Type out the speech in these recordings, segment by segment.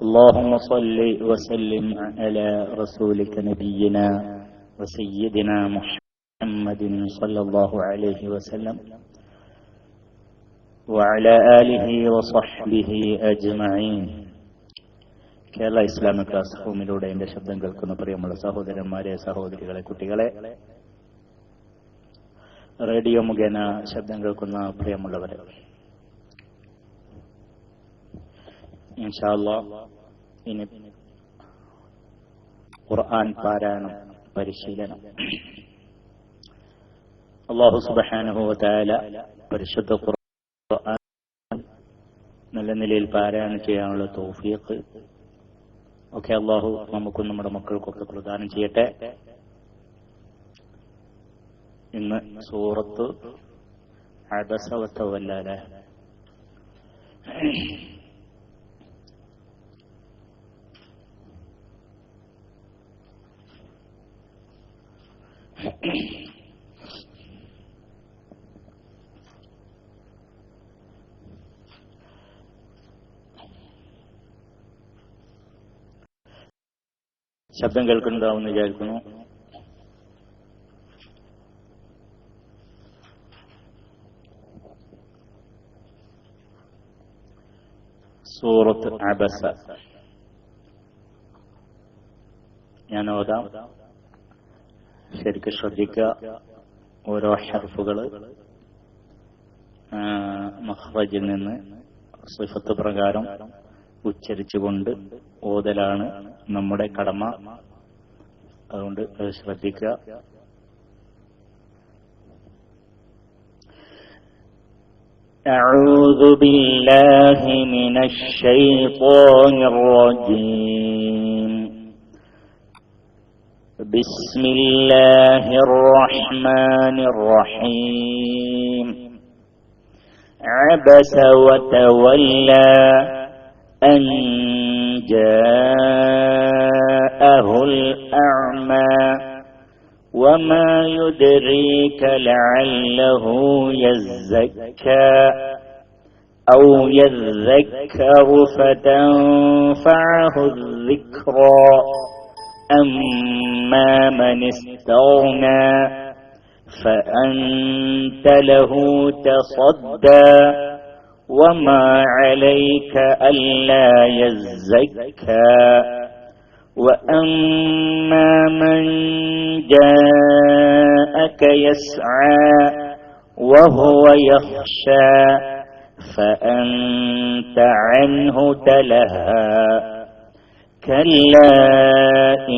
اللهم صل وسلم على رسولك نبينا وسيدنا محمد صلى الله عليه وسلم وعلى آله وصحبه أجمعين. Kerala Islamic class റൂമിലൂടെ എന്റെ ശബ്ദം കേൾക്കുന്ന പ്രിയമുള്ള സഹോദരന്മാരെ, സഹോദരികളെ, കുട്ടികളെ, റേഡിയോ മുഖേന ശബ്ദം കേൾക്കുന്ന പ്രിയമുള്ളവരെ, ഇൻഷാ അല്ലാഹ് ഇനി ഖുർആൻ പാരായണം പരിശീലനം. അല്ലാഹു സുബ്ഹാനഹു വ തആല പരിശുദ്ധ ഖുർആൻ നല്ല നിലയിൽ പാരായണം ചെയ്യാനുള്ള തൗഫീഖ് ഒക്കെ അല്ലാഹു നമുക്കും നമ്മുടെ മക്കൾക്കൊക്കെ പ്രദാനം ചെയ്യട്ടെ. ഇന്ന് സൂറത്ത് അബസ വ തവല്ല. ശബ്ദം കേൾക്കുന്നുണ്ടാവുമെന്ന് വിചാരിക്കുന്നു. സൂറത്ത് അബസ ഞാൻ ഓതാം, ശരിക്കും ശ്രദ്ധിക്കുക. ഓരോ ഹർഫുകള് മഖ്റജിൽ നിന്ന് സിഫത്ത് പ്രകാരം ഉച്ചരിച്ചുകൊണ്ട് ഓതലാണ് നമ്മുടെ കടമ. അതുകൊണ്ട് ശ്രദ്ധിക്കുക. أعوذ بالله من الشيطان الرجيم. بسم الله الرحمن الرحيم. عبس وتولى أن جاءه الأعمى وما يدريك لعله يزكى أو يذكر فتنفعه الذكرى أما من استغنى فأنت له تصدى وما عليك ألا يزكى وأما من جاءك يسعى وهو يخشى فأنت عنه تلهى كلا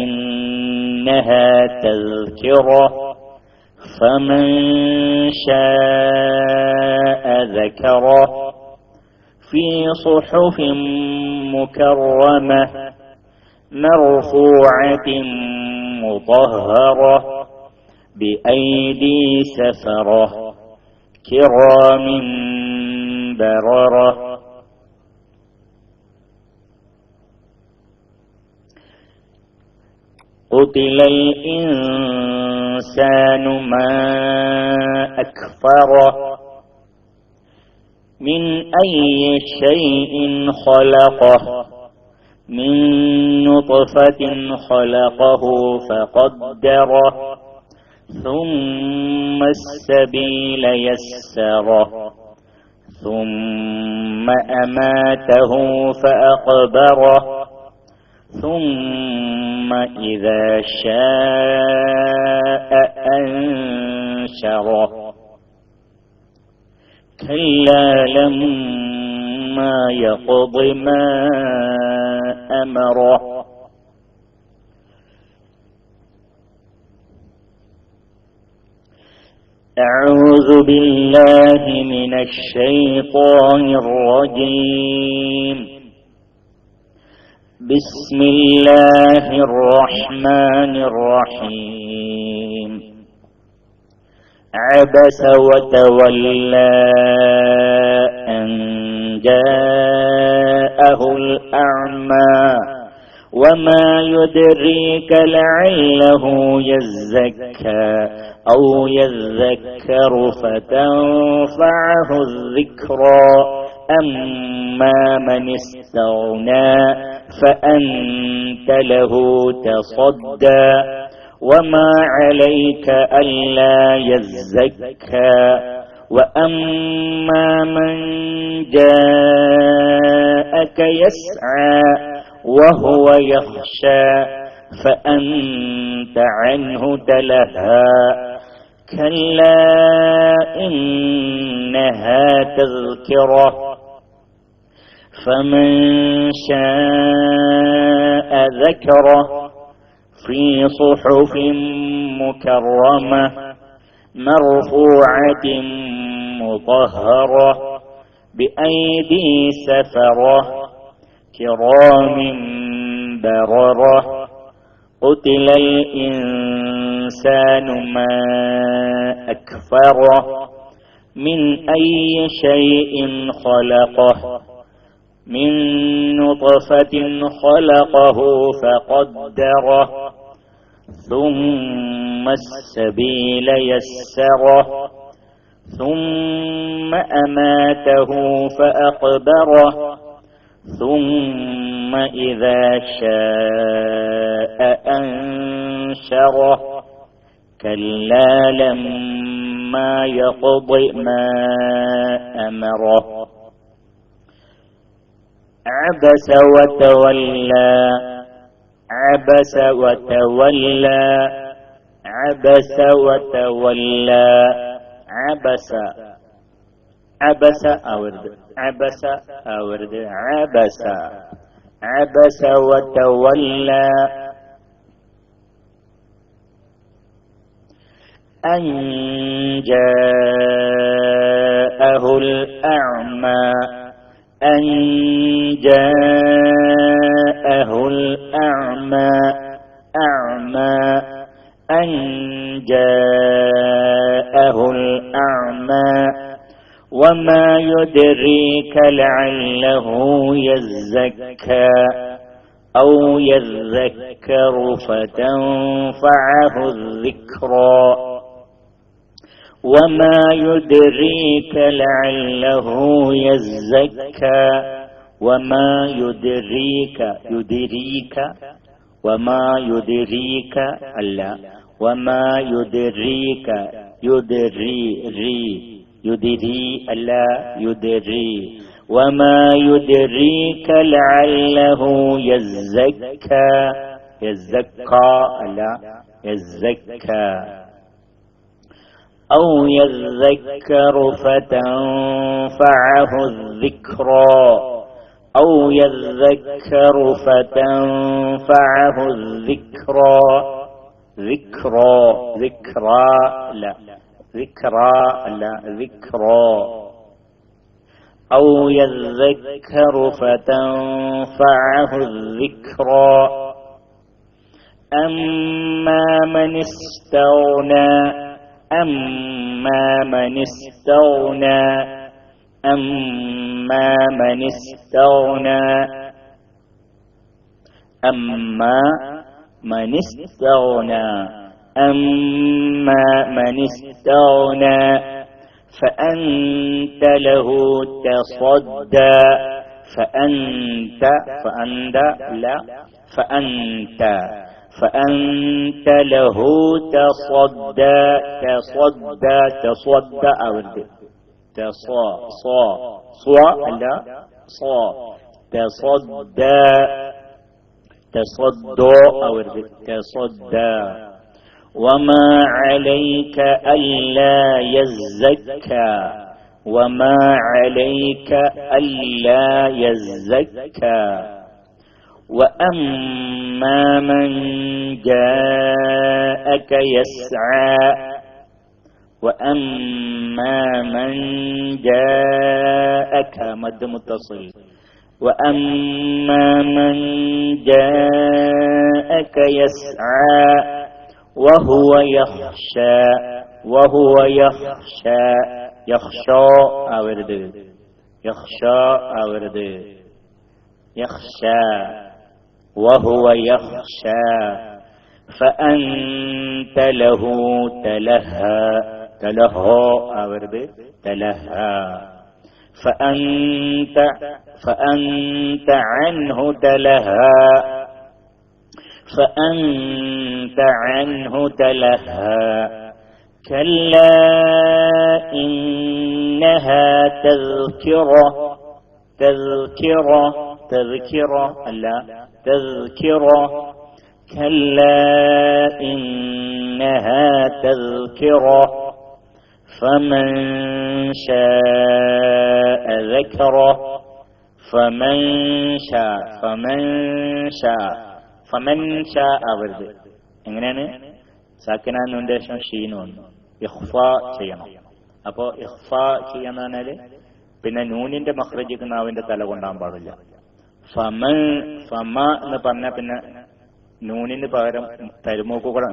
إنها تذكرة فمن شاء ذكره في صحف مكرمة مرفوعة مطهرة بأيدي سفرة كرام بررة. قتل الإنسان ما أكفره من أي شيء خلقه من نطفة خلقه فقدره ثم السبيل يسره ثم أماته فأقبره ثم إذا شاء أنشره كلا لما يقض ما أمره أعوذ بالله من الشيطان الرجيم. بسم الله الرحمن الرحيم. عبس وتولى أن جاءه الأعمى وما يدريك لعله يزكى أو يذكر فتنفعه الذكرى أما من استغنى فأنت له تصدى وما عليك ألا يزكى وأما من جاءك يسعى وهو يخشى فأنت عنه تلهى كلا إنها تذكرة فمن شاء ذكره في صحف مكرمة مرفوعة مطهرة بأيدي سفرة كرام بررة قتل الإنسان ما أكفره من أي شيء خلقه من نطفة خلقه فقدره ثم السبيل يسره ثم أماته فأقبره ثم إذا شاء أنشره كلا لما يقض ما أمره عبس وتولى عبس وتولى عبس وتولى عبس عبس أورد عبس أورد عبس عبس وتولى أن جاءه الأعمى أن جاءه الأعمى أعمى أن جاءه الأعمى وما يدريك لعله يزكى أو يذكر فتنفعه الذكرى وما يدريك لعله يزكى وما يدريك يدريك وما يدريك ألا وما يدريك يدري ري يدري ألا يدري وما يدريك لعله يزكى يزكى ألا يزكى أو يذكر فتنفعه الذكرى أو يذكر فتنفعه الذكرى ذكرى ذكرى لا ذكرى لا ذكرى أو يذكر فتنفعه الذكرى أما من استغنى أما من استغنى أما من استغنى أما من استغنى أما من استغنى فأنت له تصدى فأنت لا فأنت له تصدى أورد تصدى أورد تصدى وما عليك ألا يزكى وما عليك ألا يزكى وأما من جاءك يسعى وأما من جاءك مد متصل وأما من جاءك يسعى وهو يخشى يخشى وهو يخشى فأنت له تلهى فأنت عنه تلهى فأنت عنه تلهى كلا إنها تذكرة ألا تذكرة كلا إنها تذكرة فمن شاء ذكره فمن شاء അവരുത് എങ്ങനെയാണ് സാക്കിന നുന്റെ ശേഷം ഷീന് വന്നു ഇഖ്ഫ ചെയ്യണം. അപ്പോ ഇഖ്ഫ ചെയ്യാന്ന് പറഞ്ഞാല് പിന്നെ നൂനിന്റെ മഖ്റജിക്ക് നാവിന്റെ തല കൊണ്ടാൻ പാടില്ല. ഫമ എന്ന് പറഞ്ഞാൽ പിന്നെ നൂനിന് പകരം തരുമൂക്ക് കൂടെ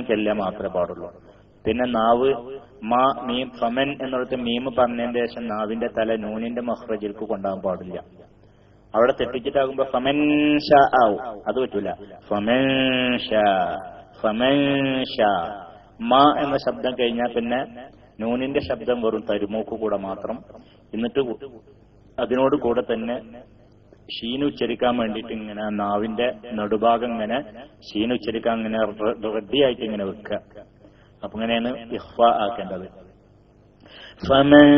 ചെല്ലാൻ മാത്രമേ പാടുള്ളൂ. പിന്നെ നാവ് മീം ഫമൻ എന്നിടത്ത് മീമ് പറഞ്ഞതിന് ശേഷം നാവിന്റെ തല നൂനിന്റെ മഖ്റജിൽക്ക് കൊണ്ടാകാൻ പാടില്ല. അവിടെ തെറ്റിച്ചിട്ടാകുമ്പോ ഫമൻ ഷാ ആവും, അത് പറ്റൂല. ഫമൻ ഷാ മാ എന്ന ശബ്ദം കഴിഞ്ഞാൽ പിന്നെ നൂനിന്റെ ശബ്ദം വെറും തരുമൂക്ക് കൂടെ മാത്രം. എന്നിട്ട് അതിനോട് കൂടെ തന്നെ ഷീൻ ഉച്ചരിക്കാൻ വേണ്ടിയിട്ട് ഇങ്ങനെ നാവിന്റെ നെടുഭാഗം ഇങ്ങനെ ഷീൻ ഉച്ചരിക്കാൻ ഇങ്ങനെ റെഡിയായിട്ട് ഇങ്ങനെ വെക്കുക. അപ്പൊ ഇങ്ങനെയാണ് ഇഖ്ഫ ആക്കേണ്ടത്. ഫമൻ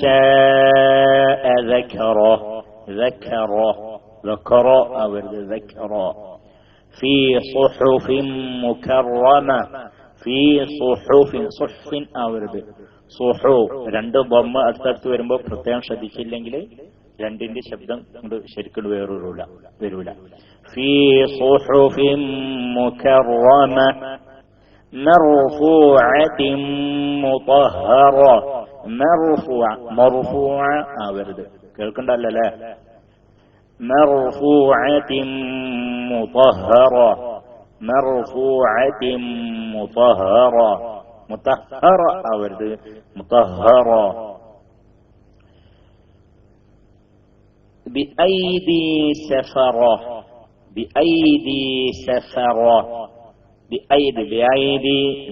ശാഅ ذكر അവരുത് ذكر في صحف مكرمة في صحف അവരുത് സുഹു രണ്ട് ബൊമ്മ അടുത്തടുത്ത് വരുമ്പോ പ്രത്യേകം ശ്രദ്ധിച്ചില്ലെങ്കിൽ രണ്ടിന്റെ ശബ്ദം ശരിക്കും വരൂല. في صحف مكرمة مرفوعة مطهرة مرفوع അവരുത് കേൾക്കണ്ടല്ലേ. مرفوعة مطهرة مطهرة അവരുത് مطهرة بأيدي سفرة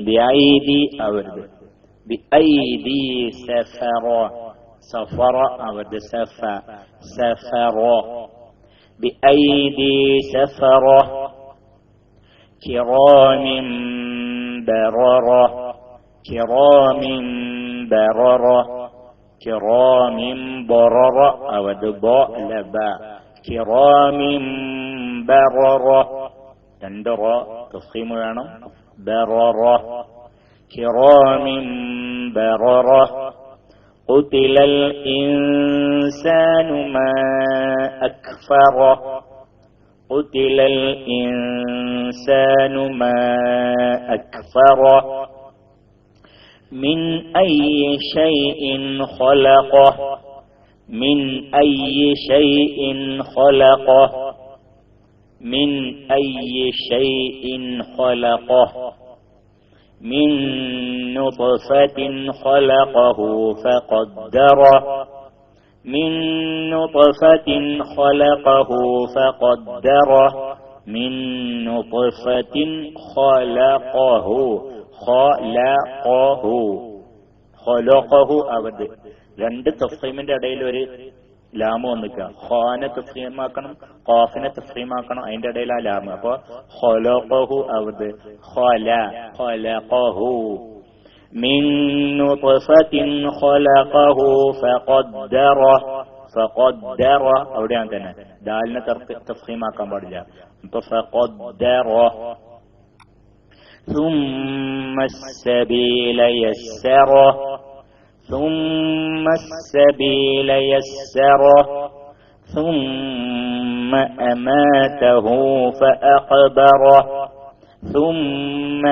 بأيدي أورد بأيدي سفرة أورد سفرة بأيدي سفرة كرام بررة أورد باء لباء كرام بررة تندر تفخيم يعني بررة كرام بررة قتل الإنسان ما أكفره من أي شيء خلقه من أي شيء خلقه من نطفة خلقه فقدره من نطفة خلقه അവത് രണ്ട് തഫ്സീമിന്റെ ഇടയിൽ ഒരു ലാമ് വന്നിക്കുക. ഖാനെ തഫ്സീമാക്കണം, ഖാഫിനെ തഫ്സീമാക്കണം, അതിന്റെ ഇടയിൽ ആ ലാമ്. അപ്പൊ ഖലഖഹു അവത് ഖലഖഹു മിൻ നുത്ഫത്തിൻ ഖലഖഹു ഫഖദ്ദറ അവിടെയാണ് തന്നെ ദാലിനെ തഫ്സീമാക്കാൻ പാടില്ല. അപ്പൊ ഫഖദ്ദറ ثم السبيل يسره ثم أماته فأقبره ثم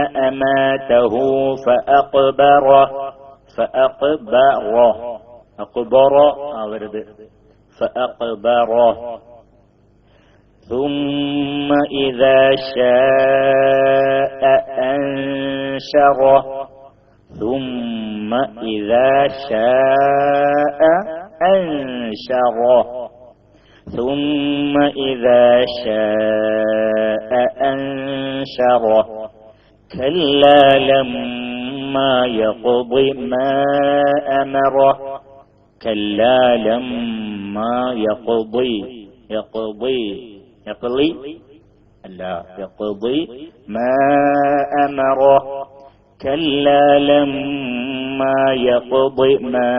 إذا شاء أنشره كلا لما يقض ما أمره كلا لما يقضي ألا يقضي ما أمره كلا لما يقضي ما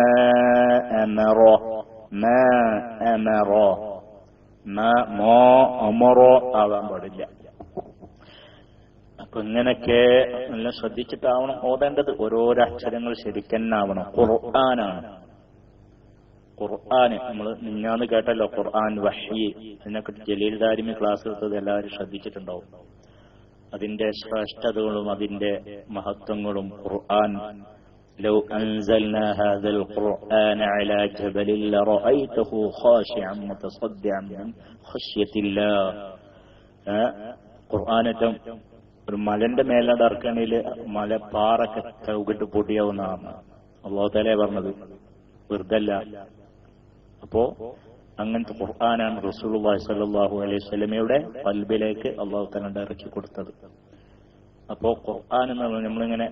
أمره ما أمره ആവാൻ പാടില്ല. അപ്പൊ ഇങ്ങനൊക്കെ നല്ല ശ്രദ്ധിച്ചിട്ടാവണം ഓതേണ്ടത്. ഓരോരോ അക്ഷരങ്ങൾ ശരിക്കെന്നാവണം. ഖുർആനാണ്. ഖുർആന് നമ്മൾ മിഞ്ഞാന്ന് കേട്ടല്ലോ, ഖുർആൻ വഹ്യ്. അതിനൊക്കെ ജലീൽ ദാരിമി ക്ലാസ് എടുത്തത് എല്ലാവരും ശ്രദ്ധിച്ചിട്ടുണ്ടാവും. അതിന്റെ ശ്രേഷ്ഠതകളും അതിന്റെ മഹത്വങ്ങളും. ഖുർആൻ ലൗ അൻസൽനാ ഹാദൽ ഖുർആന അലാ ജബലിൻ ലറഅയ്തഹു ഖാശിഅൻ മുതസദ്ദിഅൻ മിൻ ഖശ്യത്തില്ലാഹ്. ഖുർആനറ്റം ഒരു മലന്റെ മേലാണ്ട് ഇറക്കണേല് മല പാറൊക്കെ ചൗകിട്ട് പൊടിയാവുന്നതാണ് അല്ലാഹു തആല പറഞ്ഞത്, വെറുതല്ല. അപ്പോ അങ്ങനത്തെ ഖുർആനാണ് റസൂലുള്ളാഹി സ്വല്ലല്ലാഹു അലൈഹി വസല്ലമയുടെ ഖൽബിലേക്ക് അല്ലാഹു തആല ഇറക്കി കൊടുത്തത്. അപ്പോ ഖുർആൻ എന്ന് പറഞ്ഞാൽ നമ്മളിങ്ങനെ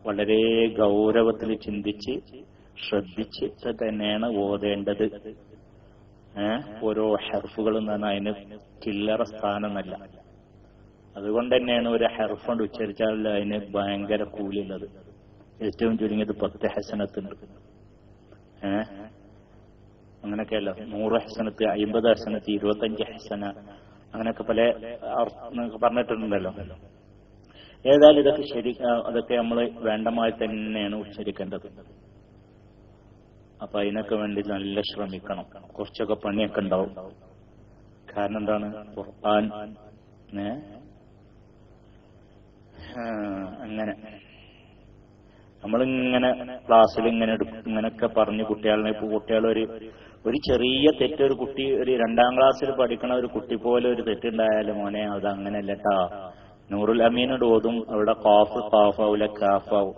വളരെ ഗൗരവത്തിൽ ചിന്തിച്ച് ശ്രദ്ധിച്ചിട്ട് തന്നെയാണ് ഓതേണ്ടത്. ഓരോ ഹർഫുകളും എന്ന് പറഞ്ഞാൽ അതിന് ചില്ലറ സ്ഥാനമല്ല. അതുകൊണ്ട് തന്നെയാണ് ഒരു ഹർഫ് കൊണ്ട് ഉച്ചരിച്ചാൽ അതിന് ഭയങ്കര കൂലിയുള്ളത്. ഏറ്റവും ചുരുങ്ങിയത് 10 ഹസനത്തുണ്ട്. അങ്ങനെയൊക്കെയല്ല, 100 ഹസനത്ത്, 50 ഹസനത്ത്, 25 ഹസന, അങ്ങനെയൊക്കെ പല പറഞ്ഞിട്ടുണ്ടല്ലോ. ഏതായാലും ഇതൊക്കെ അതൊക്കെ നമ്മൾ വേണ്ടമായി തന്നെയാണ് ഉച്ചരിക്കേണ്ടത്. അപ്പൊ അതിനൊക്കെ വേണ്ടി നല്ല ശ്രമിക്കണം. കുറച്ചൊക്കെ പണിയൊക്കെ ഉണ്ടാവും. കാരണം എന്താണ്, ഖുർആൻ അങ്ങനെ നമ്മളിങ്ങനെ ക്ലാസ്സിൽ ഇങ്ങനെയൊക്കെ പറഞ്ഞ് കുട്ടികളെ, ഇപ്പൊ കുട്ടികൾ ഒരു ചെറിയ തെറ്റ്, ഒരു കുട്ടി ഒരു 2ാം ക്ലാസ്സിൽ പഠിക്കണ ഒരു കുട്ടി പോലെ ഒരു തെറ്റുണ്ടായാലും മോനെ അത് അങ്ങനെയല്ലട്ടാ. നൂറുൽ അമീനോട് ഓതും, അവിടെ കാഫാവൂല കാഫാവും.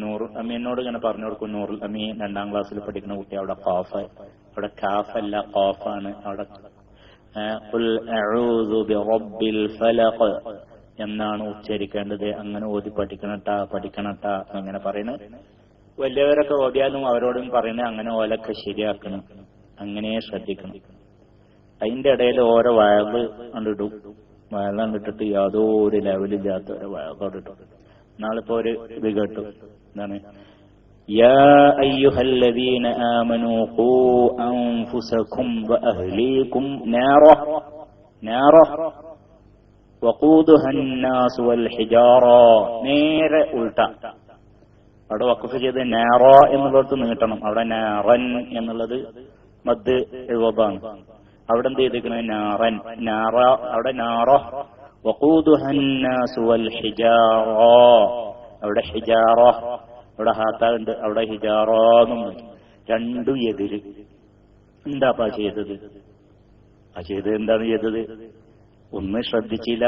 നൂറുൽ അമീനോട് ഇങ്ങനെ പറഞ്ഞു കൊടുക്കും, നൂറുൽ അമീൻ 2ാം ക്ലാസ്സിൽ പഠിക്കുന്ന കുട്ടി അവിടെ കാഫ്, അവിടെ കാഫല്ല കാഫാണ്. അവിടെ ഖുൽ അഊദു ബിറബ്ബിൽ ഫലഖ് എന്നാണ് ഉച്ചരിക്കേണ്ടത്. അങ്ങനെ ഓതി പഠിക്കണട്ടാ അങ്ങനെ പറയുന്നത്. വലിയവരൊക്കെ ഓതിയാലും അവരോടും പറയുന്നത് അങ്ങനെ ഓലൊക്കെ ശരിയാക്കണം. അങ്ങനെ ശ്രദ്ധിക്കണം. അതിന്റെ ഇടയിൽ ഓരോ വയല് കണ്ടിട്ടും കണ്ടിട്ടിട്ട് യാതൊരു ലെവലില്ലാത്ത ഒരു വയലിട്ടു. നാളിപ്പോ ഒരു ഇത് കേട്ടു, എന്താണ്, യാ അയ്യുഹല്ലദീന ആമനൂ ഖൂ അൻഫുസകും വഅഹ്ലീകും നാറ വഖൂദുഹ അന്നാസ് വൽ ഹിജാറ. നേരെ ഉൾട്ട. അവിടെ വഖഫ് ചെയ്ത് നാറ എന്നുള്ളത് നീട്ടണം. അവിടെ നാറൻ എന്നുള്ളത് മദ് ഇവബാണ്. അവിടെ എന്ത് ചെയ്തിരിക്കുന്നത്, നാറൻ, നാറ, അവിടെ നാറ. വഖൂദുഹ അന്നാസ് വൽ ഹിജാറ, അവിടെ ഹിജാറ, അവിടെ ഹാത്താണ്ട്, അവിടെ ഹിജാറന്നും രണ്ടും എതിര്. എന്താപ്പാ ചെയ്തത്? എന്താണ് ചെയ്തത്? ഒന്ന് ശ്രദ്ധിച്ചില്ല,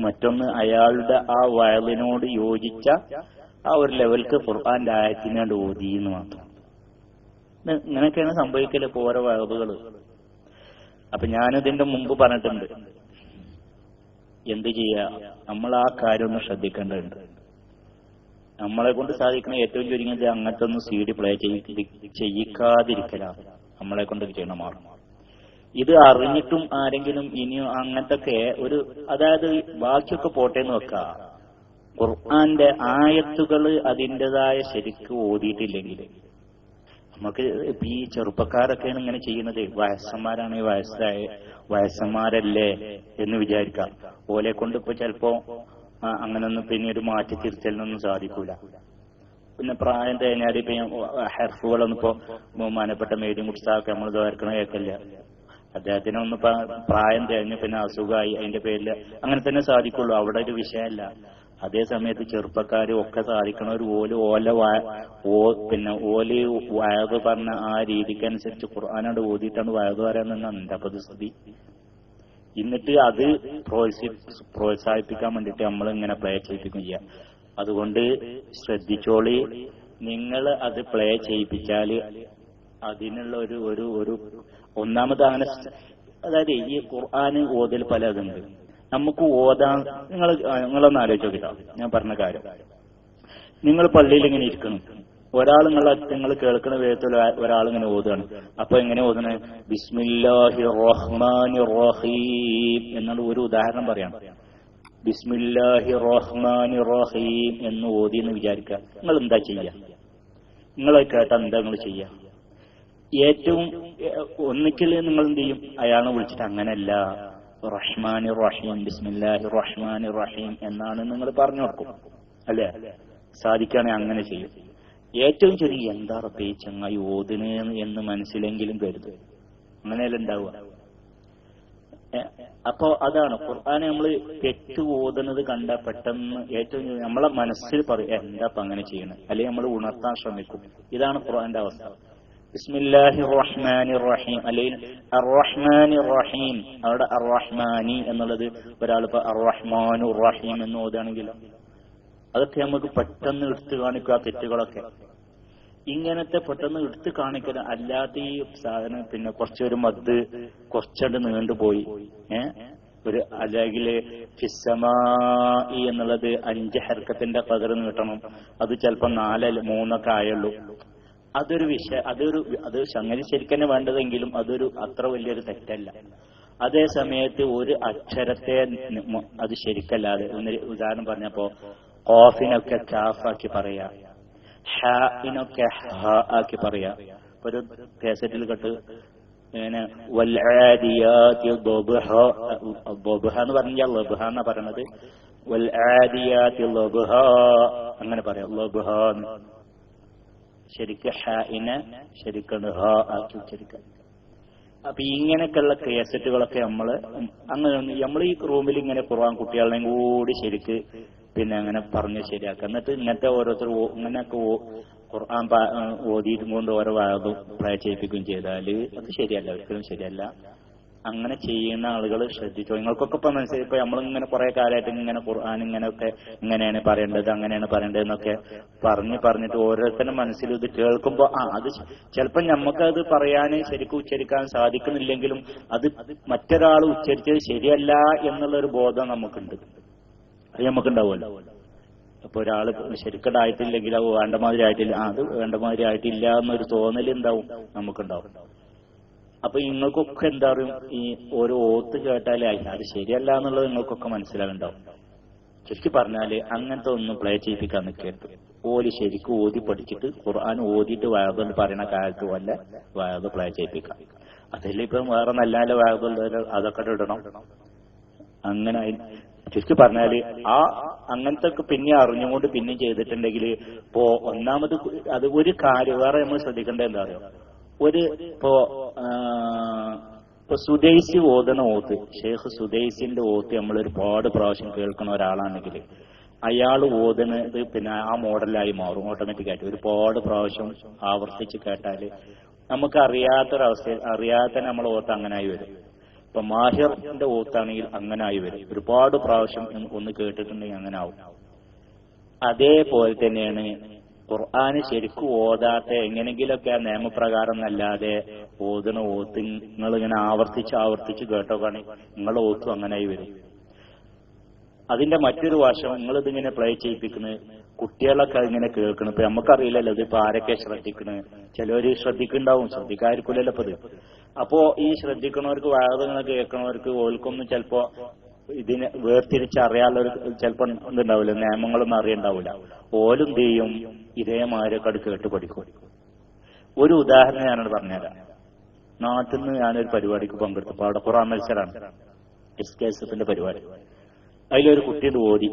മറ്റൊന്ന് അയാളുടെ ആ വയലിനോട് യോജിച്ച ആ ഒരു ലെവൽക്ക് ഖുർആന്റെ ആയത്തിനാണ്ട് ഓതിയെന്ന് മാത്രം. ഇങ്ങനെയൊക്കെയാണ് സംഭവിക്കല് ഓരോ വയലുകൾ. അപ്പൊ ഞാനിതിന്റെ മുമ്പ് പറഞ്ഞിട്ടുണ്ട്, എന്ത് ചെയ്യാ, നമ്മൾ ആ കാര്യം ഒന്ന് ശ്രദ്ധിക്കേണ്ടതുണ്ട്. നമ്മളെ കൊണ്ട് സാധിക്കുന്ന ഏറ്റവും ചുരുങ്ങിയത് അങ്ങനത്തെ ഒന്ന് CD പ്ലേ ചെയ്യിക്കാതിരിക്കലാണ് നമ്മളെ കൊണ്ട് ചെയ്യണമാണ്. ഇത് അറിഞ്ഞിട്ടും ആരെങ്കിലും ഇനിയും അങ്ങനത്തൊക്കെ അതായത് ബാക്കിയൊക്കെ പോട്ടേന്ന് വെക്കുക, ഖുർആന്റെ ആയത്തുകൾ അതിൻ്റെതായ ശരിക്ക് ഓതിയിട്ടില്ലെങ്കിൽ നമുക്ക് ഈ ചെറുപ്പക്കാരൊക്കെയാണ് ഇങ്ങനെ ചെയ്യുന്നത്. വയസ്സന്മാരാണെങ്കിൽ വയസ്സന്മാരല്ലേ എന്ന് വിചാരിക്കാം. ഓലെ കൊണ്ട് ഇപ്പൊ ചിലപ്പോ അങ്ങനൊന്നും പിന്നെ ഒരു മാറ്റി തിരിച്ചലിനൊന്നും സാധിക്കൂല. പിന്നെ പ്രായം കഴിഞ്ഞാൽ ഇപ്പൊ ഹെർഫുകളൊന്നും ഇപ്പോ ബഹുമാനപ്പെട്ട മേഡിയം കുട്ടിസാക്ക് നമ്മൾ ദ്വാരക്കണ കേൾക്കില്ല. അദ്ദേഹത്തിനൊന്ന് പ്രായം കഴിഞ്ഞ് പിന്നെ അസുഖമായി, അതിന്റെ പേരിൽ അങ്ങനെ തന്നെ സാധിക്കുള്ളൂ. അവിടെ ഒരു വിഷയമല്ല. അതേ സമയത്ത് ചെറുപ്പക്കാരും ഒക്കെ സാധിക്കണവർ പിന്നെ വയത് പറഞ്ഞ ആ രീതിക്കനുസരിച്ച് ഖുർആനോട് ഓതിയിട്ടാണ് വയത് പറയാമെന്നാണ് എന്റെ പ്രതിസന്ധി. എന്നിട്ട് അത് പ്രോത്സാഹിപ്പിക്കാൻ വേണ്ടിയിട്ട് നമ്മൾ ഇങ്ങനെ പ്ലേ ചെയ്യിപ്പിക്കും ചെയ്യാം. അതുകൊണ്ട് ശ്രദ്ധിച്ചോളി, നിങ്ങൾ അത് പ്ലേ ചെയ്യിപ്പിച്ചാൽ അതിനുള്ള ഒരു ഒന്നാമത് അങ്ങനെ, അതായത് ഈ ഖുർആന് ഓതൽ പലതുണ്ട്. നമുക്ക് ഓതാൻ നിങ്ങളൊന്ന് ആലോചിച്ച് നോക്കിട്ടോ. ഞാൻ പറഞ്ഞ കാര്യം, നിങ്ങൾ പള്ളിയിൽ ഇങ്ങനെ ഇരിക്കണം, ഒരാൾ നിങ്ങൾ കേൾക്കുന്ന വിധത്തിൽ ഒരാളിങ്ങനെ ഓതുകയാണ്. അപ്പൊ എങ്ങനെ ഓതണേ? ബിസ്മില്ലാഹിർ റഹ്മാനിർ റഹീം എന്നുള്ള ഒരു ഉദാഹരണം പറയാം. ബിസ്മില്ലാഹിർ റഹ്മാനിർ റഹീം എന്ന് ഓതി എന്ന് വിചാരിക്കുക. നിങ്ങൾ എന്താ ചെയ്യുക? നിങ്ങൾ കേട്ടാ എന്താ നിങ്ങൾ ചെയ്യുക? ഏറ്റവും ഒന്നിക്കൽ നിങ്ങൾ എന്ത് ചെയ്യും? അയാളെ വിളിച്ചിട്ട് അങ്ങനല്ല, റഹ്മാനിർ റഹീം ബിസ്മില്ലാഹിർ റഹ്മാനിർ റഹീം എന്നാണ് നിങ്ങൾ പറഞ്ഞു കൊടുക്കും. അല്ലേ? സാധിക്കുകയാണെങ്കിൽ അങ്ങനെ ചെയ്യും. ഏറ്റവും ചെറിയ എന്താ റബ്ബേ ചങ്ങായി ഓതിന് എന്ന് മനസ്സിലെങ്കിലും കരുത്. അങ്ങനെയല്ല ഉണ്ടാവുക. അപ്പോ അതാണ് ഖുർആൻ നമ്മൾ തെറ്റ് ഓതുന്നത് കണ്ട പെട്ടെന്ന് ഏറ്റവും നമ്മളെ മനസ്സിൽ പറയും എന്താ അങ്ങനെ ചെയ്യണത്, അല്ലെങ്കിൽ നമ്മൾ ഉണർത്താൻ ശ്രമിക്കും. ഇതാണ് ഖുർആന്റെ അവസ്ഥ. ബിസ്മില്ലാഹിർ റഹ്മാനിർ റഹീം അല്ലെങ്കിൽ അർ-റഹ്മാനിർ റഹീം. അവിടെ അർ-റഹ്മാനി എന്നുള്ളത് ഒരാളിപ്പോ അർ-റഹ്മാനുർ റഹീം എന്ന് ഓതുകയാണെങ്കിലോ അതൊക്കെ നമുക്ക് പെട്ടെന്ന് എടുത്തു കാണിക്കുക. ആ തെറ്റുകളൊക്കെ ഇങ്ങനത്തെ പെട്ടെന്ന് എടുത്തു കാണിക്കുന്ന അല്ലാത്ത ഈ സാധനം പിന്നെ കുറച്ചൊരു മദ് കുറച്ചണ്ട് നീണ്ടുപോയി ഒരു അല്ലെങ്കിൽ ഫിസ്സമായി എന്നുള്ളത് 5 ഹർക്കത്തിന്റെ ഖദർ നീട്ടണം. അത് ചിലപ്പോൾ 4 3 ആയുള്ളൂ. അതൊരു വിഷയം, അത് സംഗതി ശരിക്കന്നെ വേണ്ടതെങ്കിലും അതൊരു അത്ര വലിയൊരു തെറ്റല്ല. അതേ സമയത്ത് ഒരു അക്ഷരത്തെ അത് ശരിക്കല്ലാതെ ഉദാഹരണം പറഞ്ഞപ്പോ ഖാഫിനൊക്കെ കാഫാക്കി പറയാ, ഹാഇനൊക്കെ ഹ ആക്കി പറയാ. ഒരു കേസറ്റിൽ കെട്ട് ഇങ്ങനെ വൽആദിയാതി ദബ്ഹ എന്ന് പറഞ്ഞാൽ ലബ്ഹ എന്നാ പറയണത്. വൽആദിയാതി ലബ്ഹ അങ്ങനെ പറയാം. ലബ്ഹ ശരിക്ക് ഹാഇനെ ശരിക്കാണ് ഹ ആക്കി ഉച്ചരിക്കുക. അപ്പൊ ഇങ്ങനെയൊക്കെയുള്ള കേസറ്റുകളൊക്കെ നമ്മൾ ഈ റൂമിൽ ഇങ്ങനെ ഖുർആൻ കുട്ടികളെയും കൂടി ശരിക്ക് പിന്നെ അങ്ങനെ പറഞ്ഞ് ശരിയാക്കുക. എന്നിട്ട് ഇങ്ങനത്തെ ഓരോരുത്തർ ഇങ്ങനെയൊക്കെ ഖുർആൻ ഓതിയിട്ടും കൊണ്ട് ഓരോ വാദം പ്ലേ ചെയ്യിപ്പിക്കുകയും ചെയ്താല് അത് ശരിയല്ല, ഒരിക്കലും ശരിയല്ല. അങ്ങനെ ചെയ്യുന്ന ആളുകൾ ശ്രദ്ധിച്ചോ. നിങ്ങൾക്കൊക്കെ ഇപ്പൊ മനസ്സിലായി. ഇപ്പൊ നമ്മളിങ്ങനെ കുറെ കാലമായിട്ട് ഇങ്ങനെ ഖുർആൻ ഇങ്ങനെയൊക്കെ ഇങ്ങനെയാണ് പറയേണ്ടത് അങ്ങനെയാണ് പറയേണ്ടത് എന്നൊക്കെ പറഞ്ഞിട്ട് ഓരോരുത്തരുടെ മനസ്സിൽ ഇത് കേൾക്കുമ്പോ അത് ചിലപ്പോൾ നമുക്കത് പറയാൻ ശരിക്കും ഉച്ചരിക്കാൻ സാധിക്കുന്നില്ലെങ്കിലും അത് മറ്റൊരാൾ ഉച്ചരിച്ചത് ശരിയല്ല എന്നുള്ളൊരു ബോധം നമുക്കുണ്ട്. അത് നമുക്കുണ്ടാവുമല്ലോ. അപ്പൊ ഒരാള് ശരിക്കടായിട്ടില്ലെങ്കിൽ അത് വേണ്ടമാതിരി ആയിട്ടില്ല, അത് വേണ്ടമാതിരി ആയിട്ടില്ല എന്നൊരു തോന്നൽ എന്താവും നമുക്കുണ്ടാവും. അപ്പൊ നിങ്ങൾക്കൊക്കെ എന്താ പറയും, ഈ ഓരോ ഓത്ത് കേട്ടാലേ അത് ശരിയല്ല എന്നുള്ളത് നിങ്ങൾക്കൊക്കെ മനസ്സിലാവുണ്ടാവും. ശരിക്കും പറഞ്ഞാല് അങ്ങനത്തെ ഒന്നും പ്ലേ ചെയ്യിപ്പിക്കാൻ നിൽക്കരുത്. ഓല് ശരിക്കും ഓതി പഠിച്ചിട്ട് ഖുർആൻ ഓതിയിട്ട് വയതെന്ന് പറയുന്ന കാലത്ത് വല്ല വയത് പ്ലേ ചെയ്യിപ്പിക്കാം. അതല്ലേ ഇപ്പം വേറെ നല്ല വയതുള്ള അതൊക്കെ ഇടണം. അങ്ങനെ ചുരുക്കി പറഞ്ഞാല് അങ്ങനത്തെ ഒക്കെ പിന്നെ അറിഞ്ഞുകൊണ്ട് പിന്നെ ചെയ്തിട്ടുണ്ടെങ്കിൽ ഇപ്പോ ഒന്നാമത് അത് ഒരു കാര്യം വേറെ നമ്മൾ ശ്രദ്ധിക്കേണ്ടത് എന്താ പറയുക, ഇപ്പോ സുദൈസി ഓതണ ഓത്ത്, ഷെയ്ഖ് സുദൈസിന്റെ ഓത്ത് നമ്മൾ ഒരുപാട് പ്രാവശ്യം കേൾക്കുന്ന ഒരാളാണെങ്കിൽ അയാൾ ഓതണത് പിന്നെ ആ മോഡലായി മാറും ഓട്ടോമാറ്റിക്കായിട്ട്. ഒരുപാട് പ്രാവശ്യം ആവർത്തിച്ച് കേട്ടാല് നമുക്ക് അറിയാത്ത നമ്മൾ ഓത്ത് അങ്ങനായി വരും. ഇപ്പൊ മാഹിറിന്റെ ഓത്താണെങ്കിൽ അങ്ങനായി വരും. ഒരുപാട് പ്രാവശ്യം ഒന്ന് കേട്ടിട്ടുണ്ടെങ്കിൽ അങ്ങനെ ആവും. അതേപോലെ തന്നെയാണ് ഖുർആന് ശരിക്കും ഓതാത്ത എങ്ങനെങ്കിലൊക്കെ ആ നിയമപ്രകാരം എന്നല്ലാതെ ഓതണ ഓത്ത് നിങ്ങൾ ഇങ്ങനെ ആവർത്തിച്ച് കേട്ടോക്കാണ് നിങ്ങളുടെ ഓത്തും അങ്ങനായി വരും. അതിന്റെ മറ്റൊരു വശം നിങ്ങളിതിങ്ങനെ പ്ലേ ചെയ്യിപ്പിക്കുന്നത് കുട്ടികളൊക്കെ ഇങ്ങനെ കേൾക്കണം. ഇപ്പൊ നമുക്കറിയില്ലല്ലോ ഇതിപ്പോ ആരൊക്കെ ശ്രദ്ധിക്കണത്. ചിലവര് ശ്രദ്ധിക്കുന്നുണ്ടാവും, ശ്രദ്ധിക്കാതിരിക്കില്ലല്ലോ ഇപ്പൊ ഇത്. അപ്പോ ഈ ശ്രദ്ധിക്കണവർക്ക് വാദങ്ങളൊക്കെ കേൾക്കണവർക്ക് ഓൽക്കൊന്നും ചിലപ്പോ ഇതിനെ വേർതിരിച്ചറിയാനുള്ള ചിലപ്പോ എന്തുണ്ടാവില്ല, നിയമങ്ങളൊന്നും അറിയണ്ടാവില്ല. ഓലും ചെയ്യും ഇതേമാരൊക്കെ അത് കേട്ട് പഠിക്കും. ഒരു ഉദാഹരണം ഞാനോട് പറഞ്ഞുതരാം. നാട്ടിൽ നിന്ന് ഞാനൊരു പരിപാടിക്ക് പങ്കെടുത്തപ്പോ അവിടെ ഖുർആൻ മത്സരമാണ്, SKSF പരിപാടി. അതിലൊരു കുട്ടിയുടെ ഓതി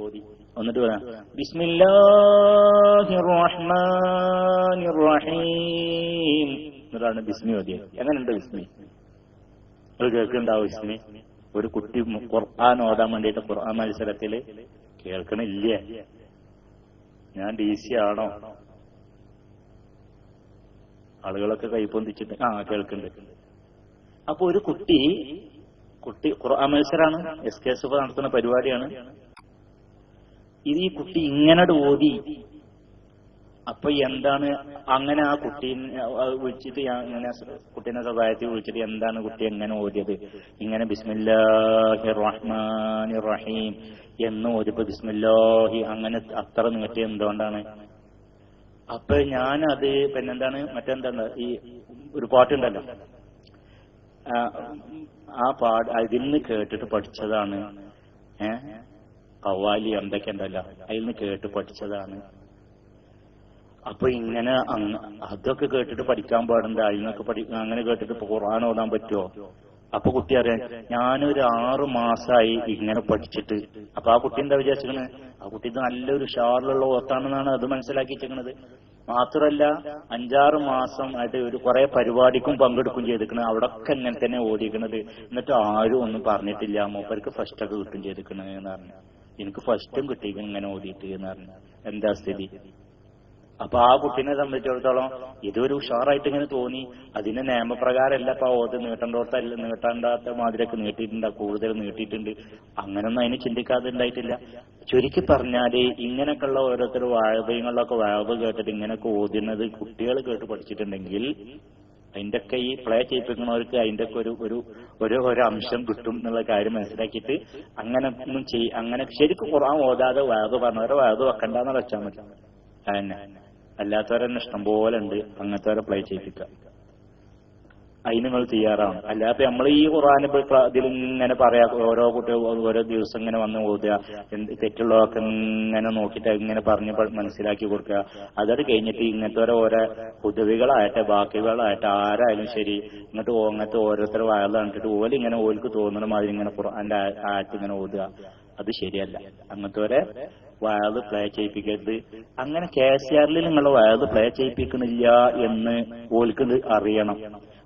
എന്നിട്ട് പറയാം ബിസ്മില്ലാഹിർ റഹ്മാനിർ റഹീം എന്നിട്ടാണ് ബിസ്മി ഓതിയത്. എങ്ങനെയുണ്ട് ബിസ്മി? അത് കേൾക്കുന്നുണ്ടാവും ബിസ്മി. ഒരു കുട്ടി ഖുർആൻ ഓതാൻ വേണ്ടിയിട്ട് ഖുർആൻ മത്സരത്തില് കേൾക്കണില്ല. ഞാൻ DC ആണോ? ആളുകളൊക്കെ കൈപ്പൊന്തിച്ചിട്ട് കേൾക്കുന്നുണ്ട്. അപ്പൊ ഒരു കുട്ടി ഖുർആൻ മത്സരമാണ്, SKSF നടത്തുന്ന പരിപാടിയാണ്. ഇത് ഈ കുട്ടി ഇങ്ങനെ ഓതി. അപ്പൊ എന്താണ് അങ്ങനെ ആ കുട്ടീനെ വിളിച്ചിട്ട് ഇങ്ങനെ കുട്ടീനെ സഹായത്തിൽ വിളിച്ചിട്ട് എന്താണ് കുട്ടി എങ്ങനെ ഓതിയത്? ഇങ്ങനെ ബിസ്മില്ലാഹിർ റഹ്മാനിർ റഹീം എന്ന് ഓതിപ്പോ ബിസ്മില്ലാഹി അങ്ങനെ അത്ര നീട്ടി എന്തുകൊണ്ടാണ്? അപ്പൊ ഞാനത് പിന്നെന്താണ് മറ്റെന്താണ് ഈ ഒരു പാട്ടുണ്ടല്ലോ, ആ അതിൽ നിന്ന് കേട്ടിട്ട് പഠിച്ചതാണ്. കവാലി എന്തൊക്കെ ഉണ്ടല്ലോ അതിൽ നിന്ന് കേട്ട് പഠിച്ചതാണ്. അപ്പൊ ഇങ്ങനെ അതൊക്കെ കേട്ടിട്ട് പഠിക്കാൻ പാടുണ്ട്, അതിൽ നിന്നൊക്കെ അങ്ങനെ കേട്ടിട്ട് ഖുർആൻ ഓതാൻ പറ്റുമോ? അപ്പൊ കുട്ടി അറിയാൻ ഞാനൊരു 6 മാസമായി ഇങ്ങനെ പഠിച്ചിട്ട്. അപ്പൊ ആ കുട്ടി എന്താ വിചാരിച്ചിരിക്കണത്? ആ കുട്ടി ഇത് നല്ലൊരു ഷാറിലുള്ള ഓത്താണെന്നാണ് അത് മനസ്സിലാക്കി വെച്ചിരിക്കുന്നത്. മാത്രമല്ല 5-6 മാസം ആയിട്ട് ഒരു കുറെ പരിപാടിക്കും പങ്കെടുക്കും ചെയ്തിരിക്കുന്നത്. അവിടൊക്കെ ഇങ്ങനെ തന്നെ ഓടിക്കണത്. എന്നിട്ട് ആരും ഒന്നും പറഞ്ഞിട്ടില്ല, മൂപ്പർക്ക് ഫസ്റ്റ് ഒക്കെ കിട്ടും ചെയ്തിരിക്കണത് എന്ന് പറഞ്ഞു. എനിക്ക് ഫസ്റ്റും കിട്ടി ഇങ്ങനെ ഓടിയിട്ട് എന്ന് പറഞ്ഞു. എന്താ സ്ഥിതി? അപ്പൊ ആ കുട്ടീനെ സംബന്ധിച്ചിടത്തോളം ഇതൊരു ഉഷാറായിട്ട് ഇങ്ങനെ തോന്നി. അതിന് നിയമപ്രകാരമല്ല ഇപ്പൊ ഓത് നീട്ടേണ്ടോട്ടല്ല, നീട്ടേണ്ടാത്ത മാതിരിയൊക്കെ നീട്ടിയിട്ടുണ്ട്, കൂടുതൽ നീട്ടിയിട്ടുണ്ട്. അങ്ങനൊന്നും അതിന് ചിന്തിക്കാതെ ഉണ്ടായിട്ടില്ല. ചുരുക്കി പറഞ്ഞാല് ഇങ്ങനെയൊക്കെയുള്ള ഓരോരുത്തർ വാഴബയങ്ങളിലൊക്കെ വാഴ കേട്ടിട്ട് ഇങ്ങനെയൊക്കെ ഓതുന്നത് കുട്ടികൾ കേട്ട് പഠിച്ചിട്ടുണ്ടെങ്കിൽ അതിന്റെ ഒക്കെ ഈ പ്ലേ ചെയ്യിപ്പിക്കുന്നവർക്ക് അതിന്റെ ഒക്കെ ഒരു അംശം കിട്ടും എന്നുള്ള കാര്യം മനസ്സിലാക്കിയിട്ട് അങ്ങനെ ഒന്നും അങ്ങനെ ശരിക്കും ഖുർആൻ ഓതാതെ വാഴ പറഞ്ഞവരെ വാഴ വെക്കണ്ടെന്ന് വെച്ചാൽ മതി. അതന്നെ. അല്ലാത്തവരെന്നെ ഇഷ്ടം പോലെ ഉണ്ട്, അങ്ങനത്തെ പ്ലേ ചെയ്യിപ്പിക്കുക. അതിന് നിങ്ങൾ തയ്യാറാണ്. അല്ലാതെ നമ്മൾ ഈ ഖുർആൻ ഇതിൽ ഇങ്ങനെ പറയാ, ഓരോ കുട്ടികൾ ഓരോ ദിവസം ഇങ്ങനെ വന്ന് ഓതുക, തെറ്റുള്ളതൊക്കെ ഇങ്ങനെ നോക്കിയിട്ട് ഇങ്ങനെ പറഞ്ഞ് മനസ്സിലാക്കി കൊടുക്കുക. അതത് കഴിഞ്ഞിട്ട് ഇങ്ങനത്തെ ഓരോ ഹുദവികളായിട്ട് ബാക്കികളായിട്ട് ആരായാലും ശരി ഇങ്ങോട്ട് അങ്ങനത്തെ ഓരോരുത്തർ വയറ് കണ്ടിട്ട് ഓലിങ്ങനെ ഓൽക്ക് തോന്നുന്ന മാതിരി ഇങ്ങനെ ഖുർആന്റെ ആയത്ത് ഇങ്ങനെ ഓതുക. അത് ശരിയല്ല. അങ്ങനത്തെ വയത് പ്ലേ ചെയ്യിപ്പിക്കരുത്. അങ്ങനെ KCR-ൽ നിങ്ങൾ വയത് പ്ലേ ചെയ്യിപ്പിക്കണില്ല എന്ന് ഓൽക്ക് അറിയണം.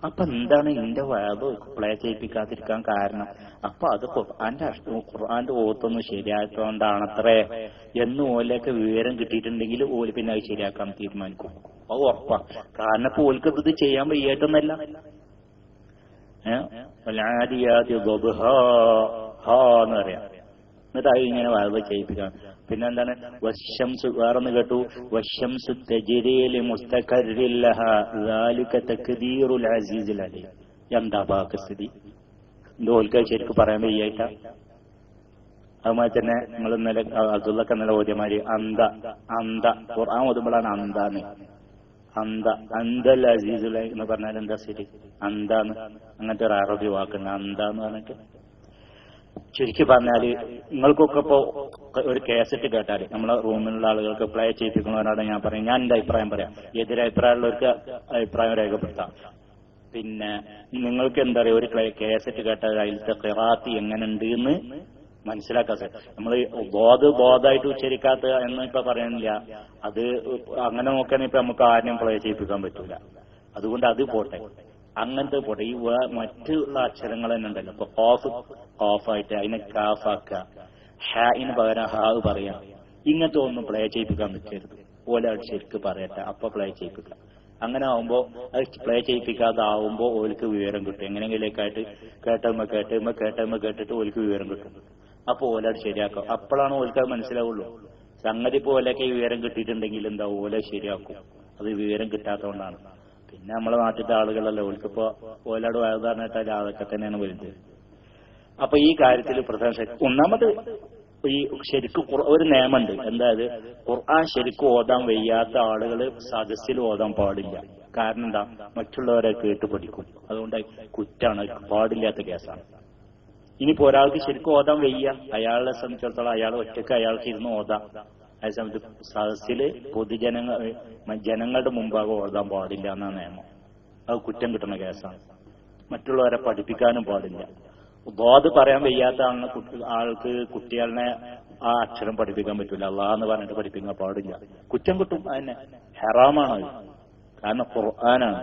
അപ്പൊ എന്താണ് ഇതിന്റെ വയത് പ്ലേ ചെയ്യിപ്പിക്കാതിരിക്കാൻ കാരണം? അപ്പൊ അത് ഖുർആന്റെ ഓത്തൊന്നും ശരിയായതുകൊണ്ടാണത്രേ എന്ന് ഓലൊക്കെ വിവരം കിട്ടിയിട്ടുണ്ടെങ്കിൽ ഓല് പിന്നെ അത് ശരിയാക്കാൻ തീരുമാനിക്കും. അത് ഉറപ്പാ. കാരണം ഇപ്പൊ ഓൽക്ക് ഇത് ചെയ്യാൻ വയ്യായിട്ടൊന്നല്ല. എന്ന് പറയാം. എന്നിട്ട് അത് ഇങ്ങനെ വയത് ചെയ്യിപ്പിക്കാം. പിന്നെന്താണ് വശംസു വേറൊന്ന് കേട്ടു, വശംസു തജ്രീലി മുസ്തഖറില്ലഹ ദാലിക തഖ്ദീറുൽ അസീസിൽ അലീം. എന്താ പാകസ്ഥിതി? ഓൽക്ക് ശരിക്കും പറയാൻ വയ്യായിട്ടാ. അതുമായി തന്നെ നിങ്ങൾ ഇന്നലെ അബ്ദുള്ളക്ക് ഇന്നലെ ഓതിയമാതിരി അന്ത ഖുർആൻ ഓതുമ്പോഴാണ് അന്താന്ന് അന്തൽ അസീസുൽ എന്ന് പറഞ്ഞാൽ എന്താ ശരി? അന്താന്ന് അങ്ങനത്തെ ഒരു അറബി വാക്കുണ്ട്, അന്താന്ന് പറഞ്ഞിട്ട്. ചുരുക്കി പറഞ്ഞാല് നിങ്ങൾക്കൊക്കെ ഇപ്പോ ഒരു കേസറ്റ് കേട്ടാല് നമ്മളെ റൂമിലുള്ള ആളുകൾക്ക് പ്ലേ ചെയ്യിപ്പിക്കുന്നവരോട് ഞാൻ പറയും, ഞാൻ എന്റെ അഭിപ്രായം പറയാം, എതിരഭിപ്രായമുള്ളവർക്ക് അഭിപ്രായം രേഖപ്പെടുത്താം. പിന്നെ നിങ്ങൾക്ക് എന്താ പറയുക, ഒരു കേസറ്റ് കേട്ടാൽ അതിലത്തെ ഖിറാഅത്ത് എങ്ങനെയുണ്ട് എന്ന് മനസ്സിലാക്കാത്ത നമ്മൾ ബോധമായിട്ട് ഉച്ചരിക്കാത്ത എന്ന് ഇപ്പൊ പറയുന്നില്ല. അത് അങ്ങനെ നോക്കുകയാണെങ്കിൽ ഇപ്പൊ നമുക്ക് ആരെയും പ്ലേ ചെയ്യിപ്പിക്കാൻ പറ്റൂല. അതുകൊണ്ട് അത് പോട്ടെ, അങ്ങനത്തെ പോട്ടെ. ഈ മറ്റുള്ള അക്ഷരങ്ങൾ തന്നെ ഉണ്ടല്ലോ. ഇപ്പൊ ഓഫായിട്ട് അതിനെ കാഫാക്കുക, ഹായിന് പകരം ഹാവ് പറയാം. ഇങ്ങനത്തെ ഒന്നും പ്ലേ ചെയ്യിപ്പിക്കാൻ പറ്റരുത്. ഓല ശരിക്ക് പറയട്ടെ, അപ്പൊ പ്ലേ ചെയ്യിപ്പിക്കാം. അങ്ങനെ ആവുമ്പോ അത് പ്ലേ ചെയ്യിപ്പിക്കാതെ ആവുമ്പോ ഓൽക്ക് വിവരം കിട്ടും. എങ്ങനെയെങ്കിലേക്കായിട്ട് കേട്ടിട്ട് ഓൽക്ക് വിവരം കിട്ടും. അപ്പൊ ഓലത് ശരിയാക്കും. അപ്പോഴാണ് ഓൽക്ക് അത് മനസ്സിലാവുള്ളൂ. സംഗതി പോലെയൊക്കെ ഈ വിവരം കിട്ടിയിട്ടുണ്ടെങ്കിൽ എന്താ ഓല ശരിയാക്കും. അത് വിവരം കിട്ടാത്തതുകൊണ്ടാണ്. പിന്നെ നമ്മളെ നാട്ടിലത്തെ ആളുകളല്ലേ, ഓൽക്കിപ്പോ ഓലോട് വായതാറിനായിട്ടാൽ അതൊക്കെ തന്നെയാണ് വലുത്. അപ്പൊ ഈ കാര്യത്തിൽ ഒന്നാമത് ഈ ശരിക്കും ഒരു നിയമമുണ്ട്. എന്തായത് ഖുർആൻ ശരിക്കും ഓതാൻ വയ്യാത്ത ആളുകൾ സദസ്സിൽ ഓതാൻ പാടില്ല. കാരണം എന്താ? മറ്റുള്ളവരെ കേട്ട് പഠിക്കും. അതുകൊണ്ട് കുറ്റാണ്, പാടില്ലാത്ത കേസാണ്. ഇനിയിപ്പോ ഒരാൾക്ക് ശരിക്കും ഓതാൻ വയ്യ, അയാളെ സംബന്ധിച്ചിടത്തോളം അയാൾ ഒറ്റയ്ക്ക് അയാൾക്ക് ഇരുന്ന് ഓതാം. അതേസമയത്ത് സദസ്സില് ജനങ്ങളുടെ മുമ്പാകെ ഓതാൻ പാടില്ല എന്നാണ് നിയമം. അത് കുറ്റം കിട്ടുന്ന കേസാണ്. മറ്റുള്ളവരെ പഠിപ്പിക്കാനും പാടില്ല. ബോധ് പറയാൻ വയ്യാത്ത ആൾക്ക് കുട്ടികളെ ആ അക്ഷരം പഠിപ്പിക്കാൻ പറ്റൂല. അള്ളാഹ് എന്ന് പറഞ്ഞിട്ട് പഠിപ്പിക്കാൻ പാടില്ല. കുറ്റം കിട്ടും. അതിനെ ഹറാമാണ്. കാരണം ഖുർആനാണ്.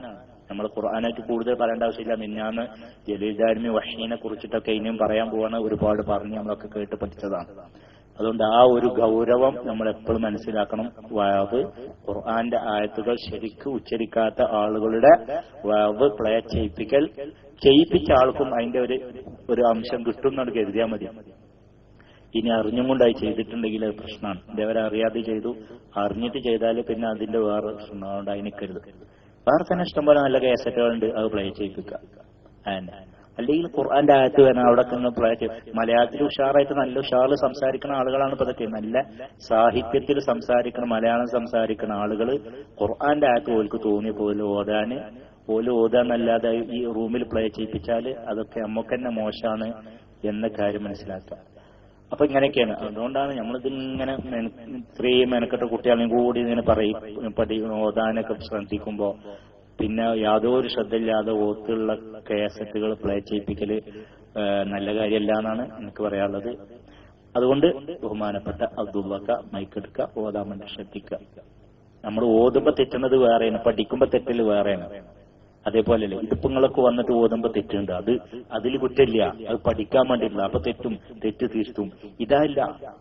നമ്മൾ ഖുർആനായിട്ട് കൂടുതൽ പറയേണ്ട ആവശ്യമില്ല. മിന്നാന്ന് ജലീൽദാരിമി വഹീനെ കുറിച്ചിട്ടൊക്കെ ഇനിയും പറയാൻ പോവാണ്. ഒരുപാട് പറഞ്ഞ് നമ്മളൊക്കെ കേട്ട് പഠിച്ചതാണ്. അതുകൊണ്ട് ആ ഒരു ഗൗരവം നമ്മൾ എപ്പോഴും മനസ്സിലാക്കണം. വഅദ് ഖുർആന്റെ ആയത്തുകൾ ശരിക്കും ഉച്ചരിക്കാത്ത ആളുകളുടെ വഅദ് പ്ലേ ചെയ്യിപ്പിച്ച ആൾക്കും അതിന്റെ ഒരു അംശം കിട്ടും എന്നാണ് കരുതിയാൽ മതി. ഇനി അറിഞ്ഞും കൊണ്ടായി ചെയ്തിട്ടുണ്ടെങ്കിൽ അത് പ്രശ്നമാണ്. ഇതേവരെ അറിയാതെ ചെയ്തു, അറിഞ്ഞിട്ട് ചെയ്താൽ പിന്നെ അതിന്റെ വേറെ പ്രശ്നം. അതുകൊണ്ട് അതിനിക്കരുത്. വേറെ തന്നെ ഇഷ്ടംപോലെ നല്ല കേസറ്റുകളുണ്ട്, അത് പ്ലേ ചെയ്യിപ്പിക്കുക. അല്ലെങ്കിൽ ഖുർആന്റെ ആയത്ത് വരണം അവിടെ മലയാളത്തിൽ ഉഷാറായിട്ട് നല്ല ഉഷാറിൽ സംസാരിക്കുന്ന ആളുകളാണ് ഇപ്പൊ ഇതൊക്കെ. നല്ല സാഹിത്യത്തിൽ സംസാരിക്കുന്ന മലയാളം സംസാരിക്കുന്ന ആളുകൾ ഖുർആന്റെ ആയത്ത് ഓൽക്ക് തോന്നിയ പോലെ ഓതാന്നല്ലാതെ ഈ റൂമിൽ പ്ലേ ചെയ്യിപ്പിച്ചാൽ അതൊക്കെ നമുക്ക് തന്നെ മോശമാണ് എന്ന കാര്യം മനസ്സിലാക്കാം. അപ്പൊ ഇങ്ങനെയൊക്കെയാണ്. അതുകൊണ്ടാണ് നമ്മളിതിങ്ങനെ ഇത്രയും മെനക്കെട്ട കുട്ടികളെയും കൂടി ഇങ്ങനെ ഓതാനൊക്കെ ശ്രദ്ധിക്കുമ്പോ പിന്നെ യാതൊരു ശ്രദ്ധയില്ലാതെ ഓത്തുള്ള കാസറ്റുകൾ പ്ലേ ചെയ്യിപ്പിക്കല് നല്ല കാര്യമല്ല എന്നാണ് എനിക്ക് പറയാനുള്ളത്. അതുകൊണ്ട് ബഹുമാനപ്പെട്ട അബ്ദുള്ളക്ക മൈക്കെടുക്കുക, ഓതാൻ വേണ്ടി ശ്രദ്ധിക്കുക. നമ്മൾ ഓതുമ്പോ തെറ്റുന്നത് വേറെയാണ്, പഠിക്കുമ്പോ തെറ്റല് വേറെയാണ്. അതേപോലെയല്ലേ ഇതിപ്പോ നിങ്ങളൊക്കെ വന്നിട്ട് ഓതുമ്പോ തെറ്റുണ്ട്, അതിൽ കുറ്റമില്ല, അത് പഠിക്കാൻ വേണ്ടിയില്ല, അപ്പൊ തെറ്റ് തീർത്തും. ഇതല്ല,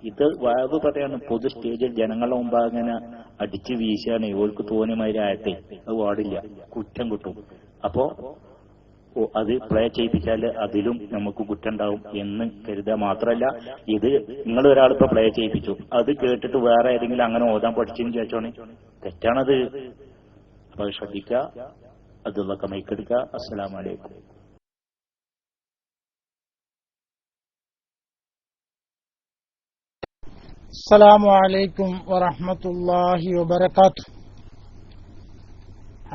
ഇത് വാവ് പറയാണ് പൊതു സ്റ്റേജിൽ ജനങ്ങളുടെ മുമ്പ് അങ്ങനെ അടിച്ചു വീശാണ് ഓൾക്ക് തോന്നിയമാതിരി ആയട്ടെ, അത് പാടില്ല, കുറ്റം കിട്ടും. അപ്പോ അത് പ്ലേ ചെയ്യിപ്പിച്ചാല് അതിലും നമുക്ക് കുറ്റം ഉണ്ടാവും എന്ന് കരുതുക. മാത്രമല്ല ഇത് നിങ്ങൾ ഒരാളിപ്പോ പ്ലേ ചെയ്യിപ്പിച്ചു, അത് കേട്ടിട്ട് വേറെ ഏതെങ്കിലും അങ്ങനെ ഓതാൻ പഠിച്ചെന്ന് ചോദിച്ചോണേ, തെറ്റാണത്. അപ്പൊ അത് ശ്രദ്ധിക്കുക. അബ്ദുള്ളക്ക മൈക്കെടുക്കുക. അസ്സലാമു അലൈക്കും. അസ്സലാമു അലൈക്കും വറഹ്മത്തുള്ളാഹി വബറകാതുഹു.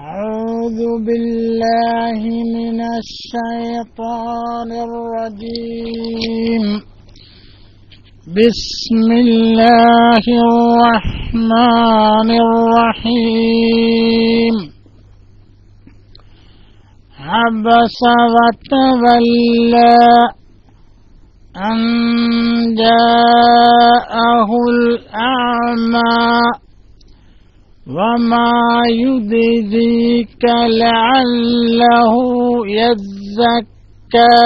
أعوذ بالله من الشيطان الرجيم. بسم الله الرحمن الرحيم. عبس وتولى أن جاءه الأعمى وما يدريك لعله يزكى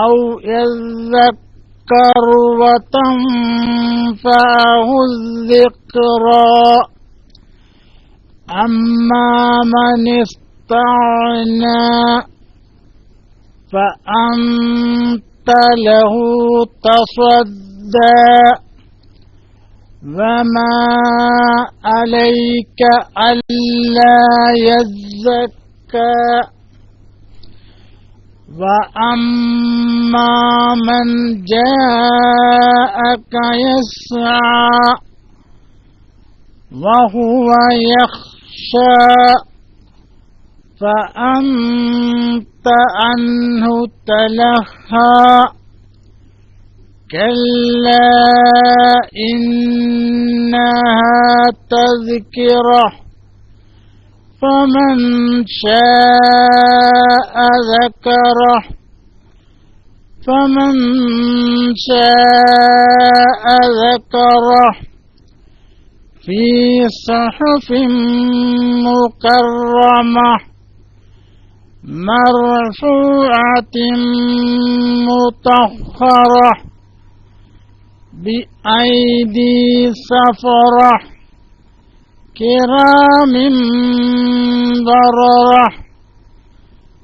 أو يذكر وتنفعه الذكرى. أما من استغنى فأنت له تصدى وما عليك ألا يزكى. وأما من جاءك يسعى وهو يخشى فأنت عنه تلهى. كلا إنها تذكرة فمن شاء ذكره في صحف مكرمة مرفوعة مطهرة بأيدي سفرة كرام بررة.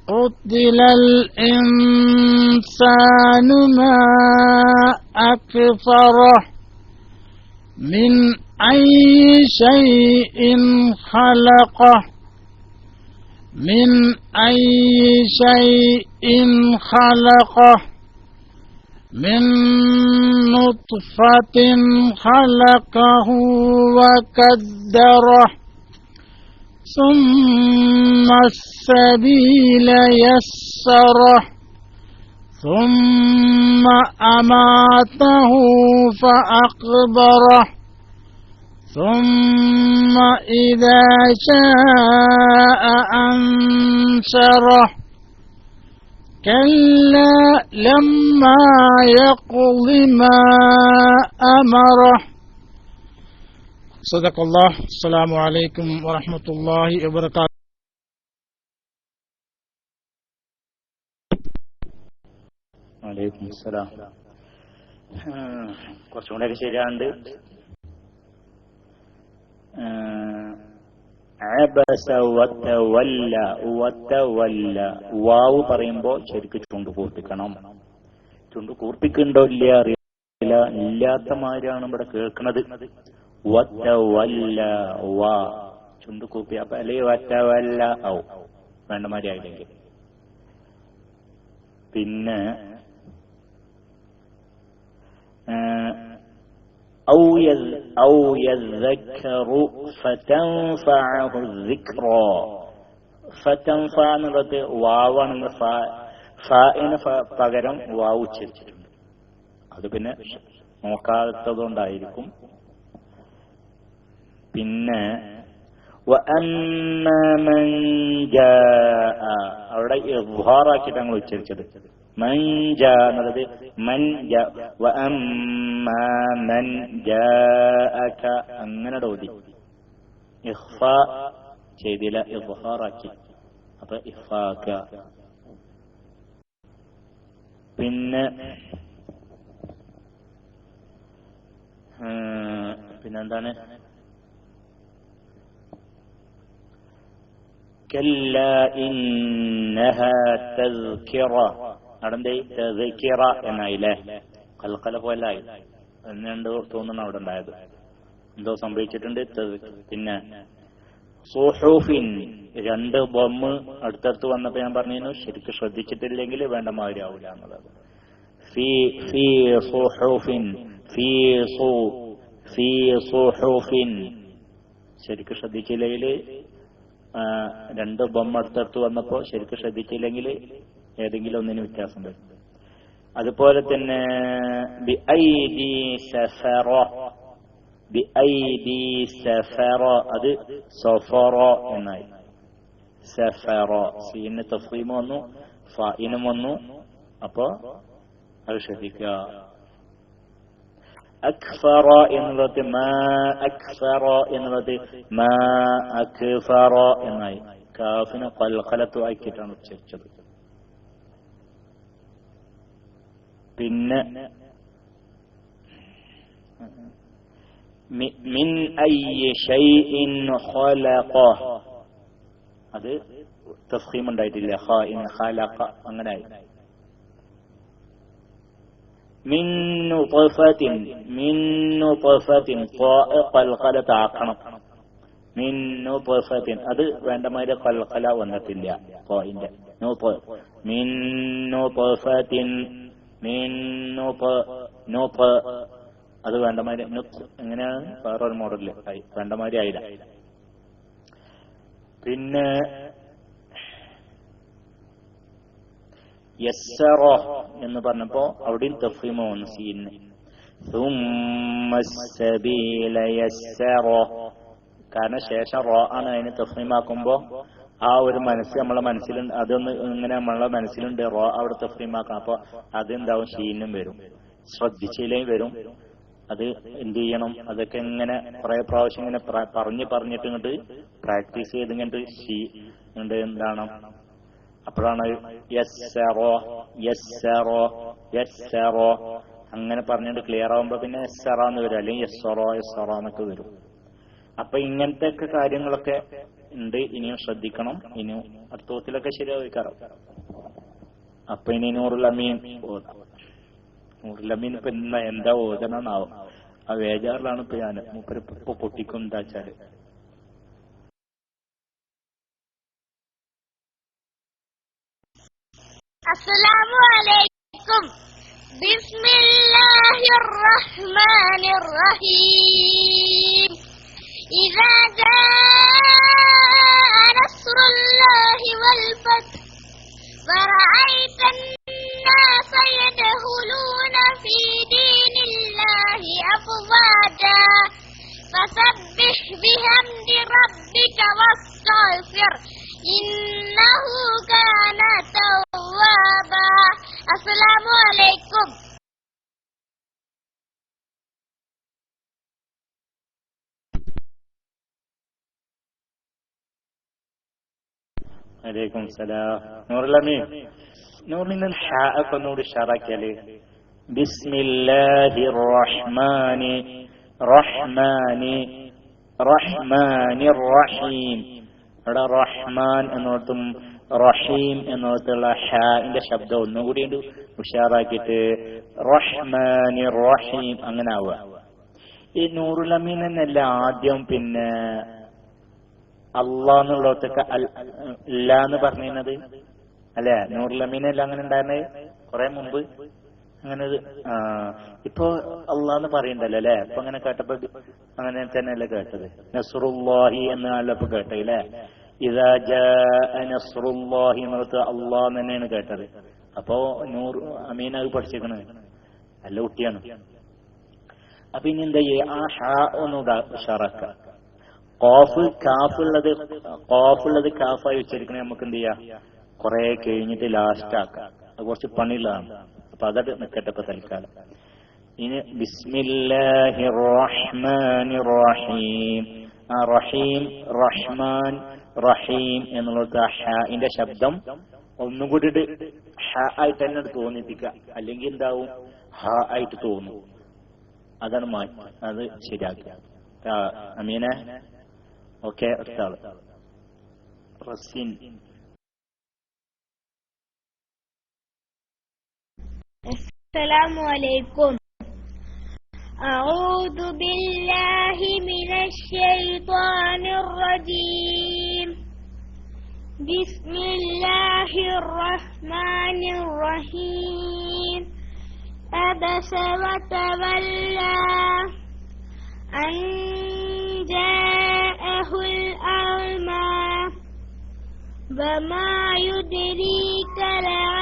قتل الإنسان ما أكفره من أي شيء خلقه من أي شيء خلقه من نطفة خلقه وقدره ثم السبيل يسره ثم أماته فأقبره ثم إذا شاء أنشره. كلا لما يقض ما أمره. صدق الله. السلام عليكم ورحمة الله وبركاته. വലൈക്കും അസ്സലാം. കുറച്ചുകൂടെയൊക്കെ ശരിയാണ്ട്. വാവ് പറയുമ്പോ ശരിക്കും ചുണ്ട് കൂർപ്പിക്കണം. ചുണ്ട് കൂർപ്പിക്കുന്നുണ്ടോ ഇല്ല അറിയില്ല, ഇല്ലാത്ത മാതിരിയാണ് ഇവിടെ കേൾക്കുന്നത്. ചുണ്ട് കൂർപ്പി അപ്പൊ അല്ലെങ്കിൽ വറ്റവല്ല ആവും വേണ്ട മാതിരി ആയില്ലെങ്കിൽ. പിന്നെ ഔ യذكറു ഫതൻഫഅഹു الذിക്റ. ഫതൻഫ എന്നുള്ളത് വാവാണ്. ഫാഇന് പകരം വാവ് ഉച്ചരിച്ചിട്ടുണ്ട്. അത് പിന്നെ നോക്കാത്തതുകൊണ്ടായിരിക്കും. പിന്നെ വഅമ്മാ മൻ ജാഅ അവിടെ ഇദ്ഹാറാക്കിയിട്ട് ഞങ്ങൾ ഉച്ചരിച്ചത്. മൻ ജാഅ എന്നുള്ളത് മൻ ജാ. വഅമ്മാ മൻ ജാഅക അങ്ങനെ ഓതി. ഇഖ്ഫാ ചെയ്തില്ല, ഇദ്ഹാറാക്കി. അപ്പൊ ഇഖ്ഫാക. പിന്നെന്താണ്? കല്ലാ ഇന്നഹാ തസ്കിറ. അവിടെ തസ്കിറ എന്നായില്ലേ? കൽക്കല പോലായി എന്നുണ്ട് തോന്നുന്നു അവിടെ ഉണ്ടായത്. എന്തോ സംഭവിച്ചിട്ടുണ്ട്. പിന്നെ സുഹൂഫിൻ രണ്ട് ബൊമ്മ് അടുത്തടുത്ത് വന്നപ്പോ ഞാൻ പറഞ്ഞിരുന്നു ശരിക്കും ശ്രദ്ധിച്ചിട്ടില്ലെങ്കിൽ വേണ്ട മാതിരി ആവില്ല എന്നുള്ളത്. ഫീ സുഹൂഫിൻ ഫീ സുഹൂഫിൻ ശരിക്കും ശ്രദ്ധിച്ചില്ലെങ്കിൽ രണ്ട് ബൊമ്മ അടുത്തടുത്ത് വന്നപ്പോ ശരിക്കും ശ്രദ്ധിച്ചില്ലെങ്കിൽ ഏതെങ്കിലും ഒന്നിന് വ്യത്യാസം വരും. അതുപോലെ തന്നെ ബിഐദി സഫറ, ബിഐദി സഫറ അത് സഫറ എന്നായി. സഫറ സീന് തഫ്ഖീം വന്നു, ഫാഇനും വന്നു. അപ്പോ അത് ശ്രദ്ധിക്കുക. അക്ഫറ എന്നുള്ളത് മാ അക്ഫറ എന്നുള്ളത് മാ അക്ഫറ എന്നായി. കാഫിന് ഖൽഖലത്തു ആക്കിയിട്ടാണ് ഉച്ചരിച്ചത്. പിന്നെ മിൻ അയ്യി ഷൈഇൻ ഖലഖ അത് തഫ്ഖീം ഉണ്ടായിട്ടില്ല. ഖാഇൻ ഖലഖ അങ്ങനെ ആയി. മിൻ നുത്ഫത്തിൻ ഖൽഖലത ആക്കണം. മിൻ നുത്ഫത്തിൻ അത് വേണ്ടമാതിരി ഖൽഖല വന്നിട്ടില്ല. ഖാഇന്റെ മിൻ നുത്ഫത്തിൻ അത് വേണ്ടമാതിരി എങ്ങനെയാണ് വേറൊരു മോഡലില് വേണ്ടമാതിരി ആയില്ല. പിന്നെ യസ്സറ എന്ന് പറഞ്ഞപ്പോ അവിടെയും തഫ്ഖീം വന്നു സീന്. സുമ്മ സബീല യസ്സറ കാരണം ശേഷം റോ ആണ്. അതിന് തഫ്ഖീമാക്കുമ്പോ ആ ഒരു മനസ്സ് നമ്മളെ മനസ്സിലുണ്ട്. അതൊന്ന് ഇങ്ങനെ നമ്മളെ മനസ്സിലുണ്ട്. റോ അവിടെ തഫ്ഖീമാക്കണം. അപ്പൊ അതെന്താവും ഷീനും വരും. ശ്രദ്ധിച്ചില്ലെങ്കിൽ വരും. അത് എന്ത് ചെയ്യണം? അതൊക്കെ ഇങ്ങനെ കുറെ പ്രാവശ്യം ഇങ്ങനെ പറഞ്ഞിട്ട് ഇങ്ങോട്ട് പ്രാക്ടീസ് ചെയ്ത് ഇങ്ങോട്ട് എന്താണ് അപ്പോഴാണ് യസ്സറോ യസ്സറോ യസ്സറോ അങ്ങനെ പറഞ്ഞിട്ട് ക്ലിയർ ആവുമ്പോ പിന്നെ യസ്സറ എന്ന് വരും. അല്ലെങ്കിൽ യസ്സറോ യസ്സറ എന്നൊക്കെ വരും. അപ്പൊ ഇങ്ങനത്തെ ഒക്കെ കാര്യങ്ങളൊക്കെ ഉണ്ട്. ഇനിയും ശ്രദ്ധിക്കണം. ഇനിയും അർത്ഥത്തിലൊക്കെ ശരിയാവിക്കാറ്. അപ്പൊ ഇനി നൂറുൽ അമീൻ ഓതാം. നൂറുൽ അമീൻ ഇപ്പൊ എന്താ ഓതണമെന്നാവും. ആ വേജാറിലാണ് ഇപ്പൊ ഞാൻ. മൂപ്പര് ഇപ്പൊ പൊട്ടിക്കും എന്താ വെച്ചാല്. അസ്സലാമു അലൈക്കും. ബിസ്മില്ലാഹിർ റഹ്മാനിർ റഹീം. ഇദാ ജാഅ നസ്റുല്ലാഹി വൽ ഫത്ത് വറഅയ്തൻ നാസ യദ്ഖുലൂന ഫീ ദീനില്ലാഹി അഫ്വാജാ ഫസബ്ബിഹ് ബിഹംദി റബ്ബിക വസ്തഗ്ഫിർ ഇന്നഹു കാന തവ്വാബാ. അസ്സലാമു അലൈക്കും. വലൈക്കും സലാം. നൂറുൽ അമീൻ നൂറിന് ഹാ ഒക്കെ ഒന്നുകൂടി ഷാറാക്കിയാല് ബിസ്മില്ലാഹിർ റഹ്മാനി റഹ്മാനി റഹ്മാനിർ റഹീം. അവിടെ റഹ്മാൻ എന്നോർത്തും റഹീം എന്നോർത്തുള്ള ഹാന്റെ ശബ്ദം ഒന്നുകൂടി ഉഷാറാക്കിയിട്ട് റഹ്മാനിർ റഹീം അങ്ങനെ ആവുക. ഈ നൂറുൽ അമീൻ എന്നല്ല ആദ്യം പിന്നെ അള്ളാന്നുള്ളതൊക്കെ അല്ല എന്ന് പറഞ്ഞിരുന്നത്. അല്ലെ? നൂറുൽ അമീനെല്ലാം അങ്ങനെ ഉണ്ടായിരുന്നത് കുറെ മുമ്പ്. അങ്ങനെ ഇപ്പൊ അള്ളാന്ന് പറയണ്ടല്ലോ അല്ലെ? ഇപ്പൊ അങ്ങനെ കേട്ടപ്പോ അങ്ങനെ തന്നെയല്ലേ കേട്ടത്? നസ്റുല്ലാഹി എന്നാണല്ലോ ഇപ്പൊ കേട്ടത് അല്ലെ? ഇദാ ജാഅ നസ്റുല്ലാഹി എന്നത് അള്ളാഹ് തന്നെയാണ് കേട്ടത്. അപ്പോ നൂർ അമീൻ അത് പഠിച്ചേക്കണ് നല്ല കുട്ടിയാണ്. അപ്പൊ ഇനി എന്താ ചെയ്യുക? ആ ഹാ ഒന്നുകൂടെ ഉഷാറാക്ക. കോഫുള്ളത് കാഫായി ഉച്ചരിക്കണേ നമുക്ക് എന്ത് ചെയ്യാം? കുറെ കഴിഞ്ഞിട്ട് ലാസ്റ്റ് ആക്കാം. അത് കുറച്ച് പണിയുള്ളതാണ്. അപ്പൊ അതത് നിൽക്കട്ടെ ഇപ്പൊ തൽക്കാലം. ഇനി ബിസ്മില്ലാഹിർ റഹ്മാനിർ റഹീം. ആ റഹീം, റഹ്മാൻ, റഹീം എന്നുള്ളത് ഹാന്റെ ശബ്ദം ഒന്നുകൂടി ഹ ആയിട്ട് തന്നെ തോന്നിപ്പിക്കുക. അല്ലെങ്കിൽ എന്താവും? ഹ ആയിട്ട് തോന്നും. അതാണ് മാറ്റി. അത് ശരിയാക്കുക. അമീനെ ഓക്കെ. അടുത്ത ആള് റസീൻ. السلام عليكم. أعوذ بالله من الشيطان الرجيم. بسم الله الرحمن الرحيم. عبس وتولى أن جاءه الأعمى وما يدريك لعله